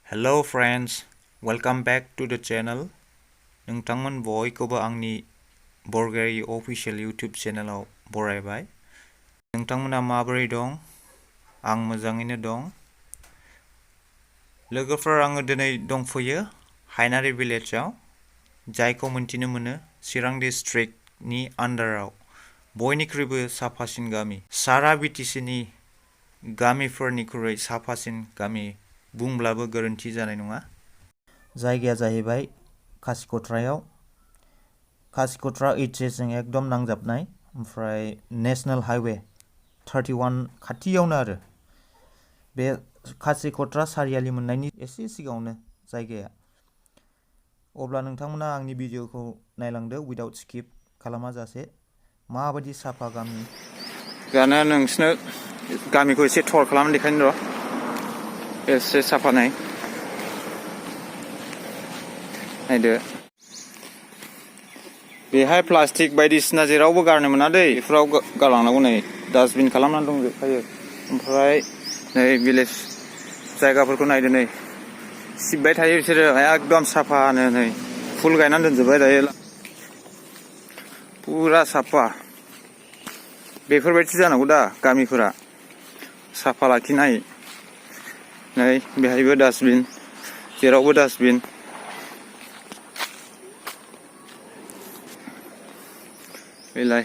Hello friends, welcome back to the channel. नोंथांमोन बयखौबो आंनि बरगारि official YouTube channelआव बरायबाय। नोंथांमोना माबोरै दं? आं मोजाङैनो दं। लोगोफोर आङो दिनै दंफैयो हायनारि villageआव, जायखौ मोनथिनो मोनो चिरां डिस्ट्रिक्टनि आन्डाराव बयनिख्रुइबो साफासिन गामि। सारा बिटिसिनि गामिफोरनिख्रुइ साफासिन गामि बुंब्लाबो गोरोन्थि जानाय नङा। जायगाया जाहैबाय काशिकट्रायाव। काशिकट्रा HS जों एकदम नांजाबनाय, ओमफ्राय नेशनेल हाइवे 31 खाथियावनो आरो। बे काशिकट्रा सारियालि मोननायनि एसे सिगाङावनो जायगाया। अब्ला नोंथांमोना आंनि भिडिअखौ नायलांदो उइदाउट स्किप खालामाजासे। माबायदि साफा गामि। दाना नोंसोरनो गामिखौ एसे टुर खालामना देखायनो र'। एसे साफा नाय। नायदो। बेहाय प्लास्टिक बायदिसिना जेरावबो गारनो मोना दै, बेफोराव गारलांनांगौ नै डास्टबिन खालामनानै दंजोबखायो। ओमफ्राय नै भिलेज जायगाफोरखौ नायदो नै सिबबाय थायो बिसोरो एकदम साफानो नै फुल गायनानै दोनजोबबाय दायो। पुरा साफा। बेफोरबायदि जानांगौ दा गामिफोरा साफा लाखिनाय। नै बेहायबो डास्टबिन, जेरावबो डास्टबिन। बेलाय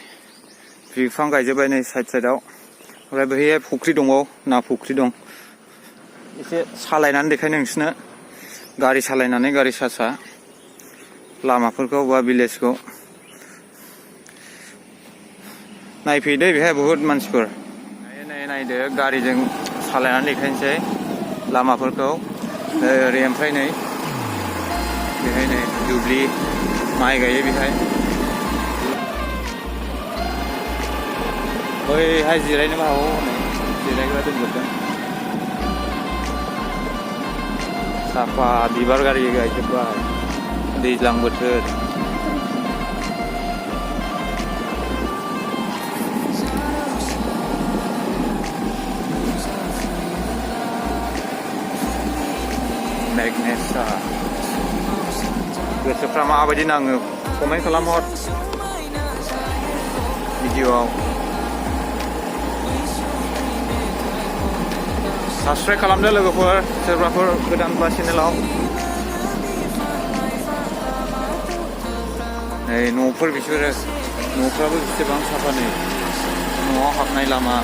बिफां गायजोब्बाय नै साइड साइडआव। ओमफ्राय बैहाय फुख्रि दङ, ना फुख्रि दं। एसे सालायनानै देखायनो नोंसोरनो, गारि सालायनानै गारि सा लामाफोरखौ बा भिलेजखौ नायफैदो। बेहाय बुहुत मानसिफोर नायदो, गारिजों सालायनानै देखायनोसै लामाफोरखौ। ओरै ओमफ्राय नै बेहाय नै दुब्लि माइ गायो बेहाय। बैहाय जिरायनोबो हागौ, नै जिरायग्रा दोनजोबदों। साफा बिबार गारि गायजोब्बाय, दैज्लां बोथोर। मेगनेसा गोसोफ्रा माबायदि नाङो कमेन्ट खालामहर भिडिअआव। साबस्क्राइब खालामदो लोगोफोर, सोरबाफोर गोदानबा चेनेलाव। नै न'फोर बिसोरो, न'फ्राबो बेसेबां साफा नै न'आव हाबनाय लामा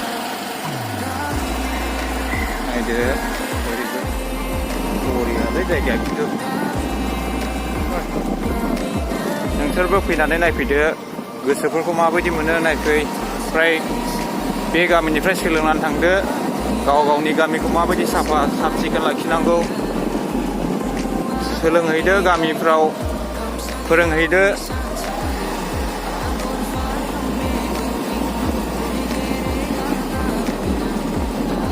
नायदो। बरियालै जायगाया खिन्थु। नोंसोरबो फैनानै नायफैदो, गोसोफोरखौ माबायदि मोनो नायफै। ओमफ्राय बे गामिनिफ्राय सोलोंनानै थांदो, गाव गावनि गामिखौ माबायदि साफा साब सिखोन लाखिनांगौ सोलोंहैदो, गामिफ्राव फोरोंहैदो।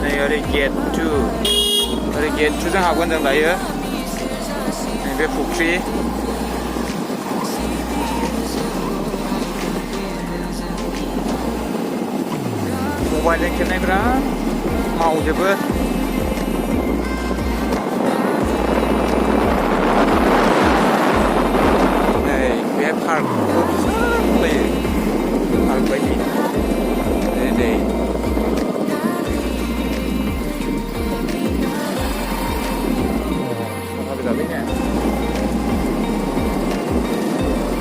नै ओरै गेट 2, ओरै गेट 2 जों हाबगोन जों दायो। नैबे फुख्रि। मबाइलजों खेबनायफ्रा मावजोबो। नै बे पार्कखौ सालायो, पार्क बायदि। नै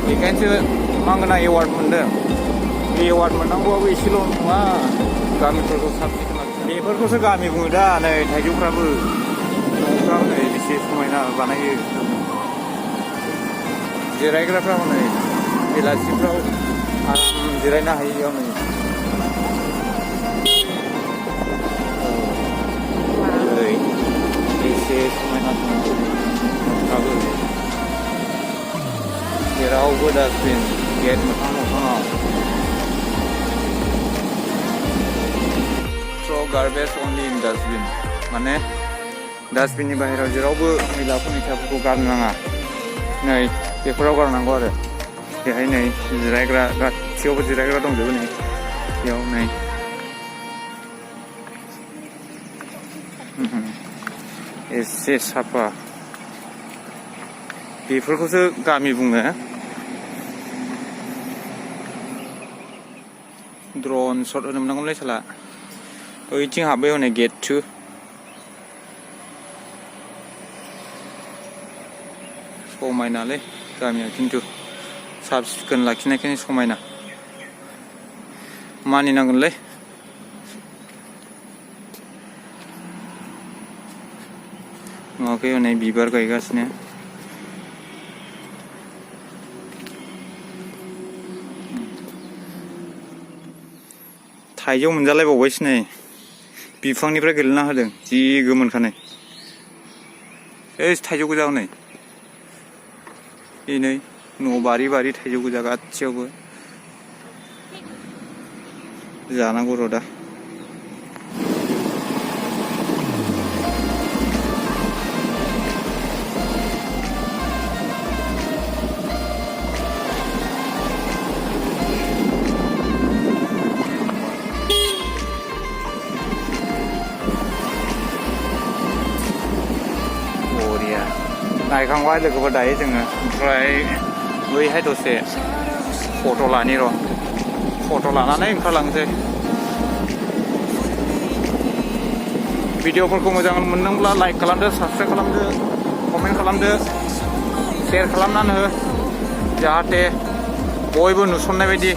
बेखायनोसो मांगोना एवार्ड मोनदों। बे एवार्ड मोननांगौआबो एसेल' नङा, गामिफोरखौ साब सिखोन लाखिनाय। बेफोरखौसो गामि बुङो दा। नै थाइजौफ्राबो, न'फ्राबो नै बेसे समायना बानायो। जिरायग्राफ्राबो नै बेलासिफ्राव आराम जिरायनो हायो बेयाव नै। ओरै एसे समायना न'फ्राबो, जेरावबो डास्टबिन गेट मोखां मोखाङाव। थ्र' गार्बेज अनलि इन डास्टबिन, माने डास्टबिननि बाहेरायाव जेरावबो मैलाफोर मैथाफोरखौ गारनो नाङा। नै बेफोराव गारनांगौ आरो। बेहाय नै जिरायग्रा, गासैयावबो जिरायग्रा दंजोबो नै बेयाव नै। एसे साफा बेफोरखौसो गामि बुङो ड्रन शट होनो मोननांगौलै साला ओइथिं हाबबाय हनै गेट 2 समायनालै गामिया खिन्थु साफ सिखोन लाखिनायखायनो समायना मानिनांगोनलै नुवाखै हनै बिबार गायगासिनो थाइजौ मोनजालायबावबायसो नै बिफांनिफ्राय गोलैना होदों जि गोमोनखानाय ओइ थाइजौ गोजा हनै नै न' बारि बारि थाइजौ गोजा गासैयावबो जानांगौ र' दा नायखांबाय लोगोफोर दायो जोङो ओमफ्राय बैहाय दसे फट' लानि र' फट' लानानै ओंखारलांसै भिडिअफोरखौ मोजां मोनदोंब्ला लाइक खालामदो साबस्क्राइब खालामदो कमेन्ट खालामदो शेयार खालामनानै हो जाहाथे बयबो नुसननाय बायदि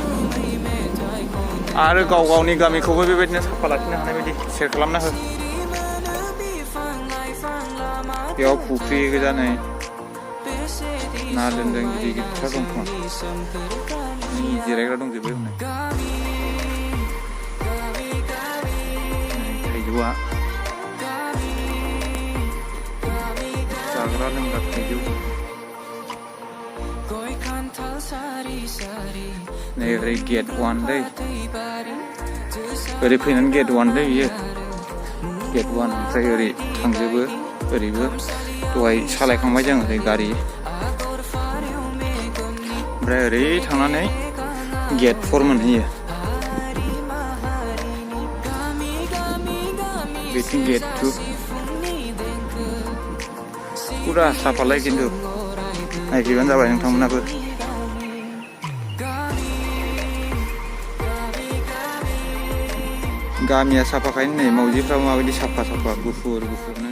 आरो गाव गावनि गामिखौबो बेबायदिनो साफा लाखिनो हानाय बायदि शेयार खालामना हो बेयाव फुख्रि गोजा नै ना दोनदों गिदिर गिदिरथार दं खोमा जिरायग्रा दंजोबो हनै थाइजौआ जाग्रा लोंग्रा थाइजौ नै ओरै गेट 1 दै ओरै फैनानै गेट 1 दै बियो गेट 1 ओमफ्राय ओरै थांजोबो ओरैबो दहाय सालायखांबाय जों ओरै गारि ओमफ्राय ओरै थांनानै गेट 4 मोनहैयो बेथिं गेट 2 फुरा साफालाय खिन्थु नायफैबानो जाबाय नोंथांमोनाबो गामिया साफाखायनो नै मावजिफ्राबो माबायदि साफा साफा गुफुर गुफुरनो